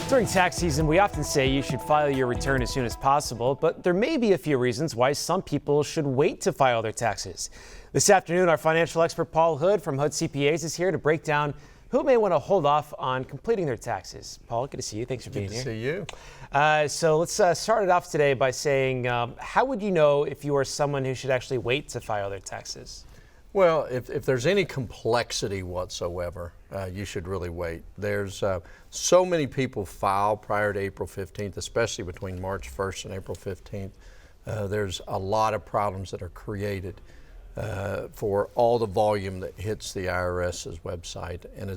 During tax season, we often say you should file your return as soon as possible, but there may be a few reasons why some people should wait to file their taxes. This afternoon, our financial expert Paul Hood from Hood CPAs is here to break down who may want to hold off on completing their taxes. Paul, good to see you. Thanks for being here. Good to see you. So let's start it off today by saying, how would you know if you are someone who should actually wait to file their taxes? Well, if there's any complexity whatsoever, you should really wait. There's so many people file prior to April 15th, especially between March 1st and April 15th. There's a lot of problems that are created for all the volume that hits the IRS's website, and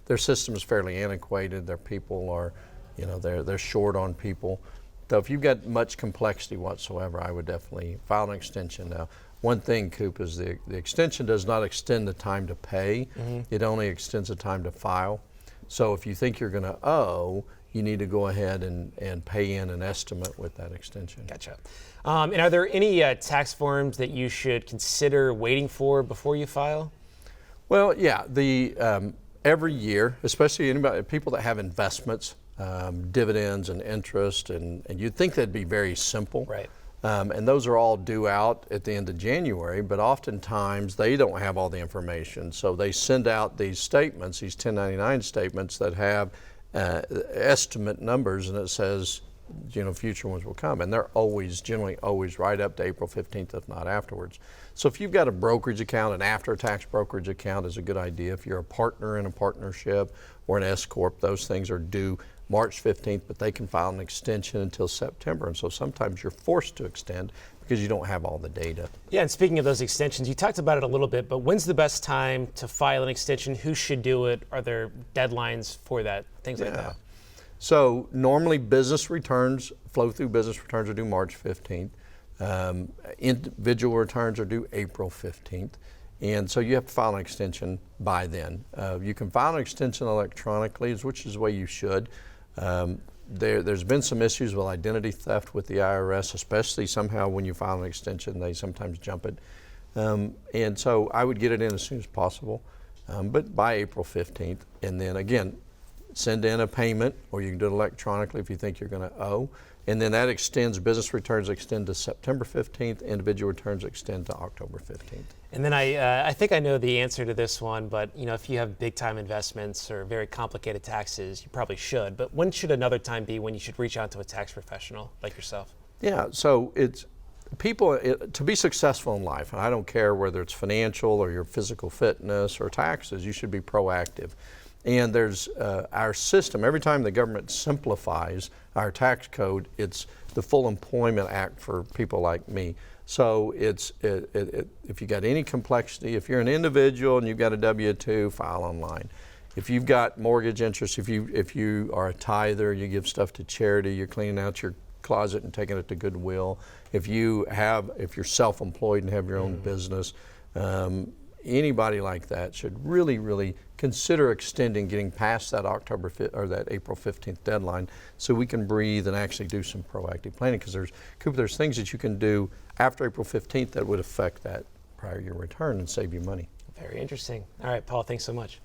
their system is fairly antiquated. Their people are, they're short on people. So if you've got much complexity whatsoever, I would definitely file an extension now. One thing, Coop, is the extension does not extend the time to pay. It only extends the time to file. So if you think you're going to owe, you need to go ahead and pay in an estimate with that extension. Gotcha. And are there any tax forms that you should consider waiting for before you file? Well, yeah. Every year, especially people that have investments, dividends and interest, and you'd think that'd be very simple. Right. And those are all due out at the end of January, but oftentimes they don't have all the information. So they send out these statements, these 1099 statements that have estimate numbers, and it says, future ones will come. And they're generally always right up to April 15th, if not afterwards. So if you've got a brokerage account, an after-tax brokerage account is a good idea. If you're a partner in a partnership or an S-Corp, those things are due March 15th, but they can file an extension until September. And so sometimes you're forced to extend because you don't have all the data. Yeah, and speaking of those extensions, you talked about it a little bit, but when's the best time to file an extension? Who should do it? Are there deadlines for that? Things like that. So normally flow-through business returns are due March 15th. Individual returns are due April 15th. And so you have to file an extension by then. You can file an extension electronically, which is the way you should. There's been some issues with identity theft with the IRS, especially somehow when you file an extension, they sometimes jump it. And so I would get it in as soon as possible, but by April 15th. And then again, send in a payment, or you can do it electronically if you think you're going to owe. And then that business returns extend to September 15th, individual returns extend to October 15th. And then I think I know the answer to this one, but if you have big time investments or very complicated taxes, you probably should. But when should another time be when you should reach out to a tax professional like yourself? Yeah, so it's to be successful in life, and I don't care whether it's financial or your physical fitness or taxes, you should be proactive. And there's our system. Every time the government simplifies our tax code, it's the Full Employment Act for people like me. So if you got any complexity, if you're an individual and you've got a W-2, file online. If you've got mortgage interest, if you are a tither, you give stuff to charity, you're cleaning out your closet and taking it to Goodwill. If you're self-employed and have your own business, anybody like that should really, really consider getting past that that April 15th deadline, so we can breathe and actually do some proactive planning. Because there's things that you can do after April 15th that would affect that prior year return and save you money. Very interesting. All right, Paul, thanks so much.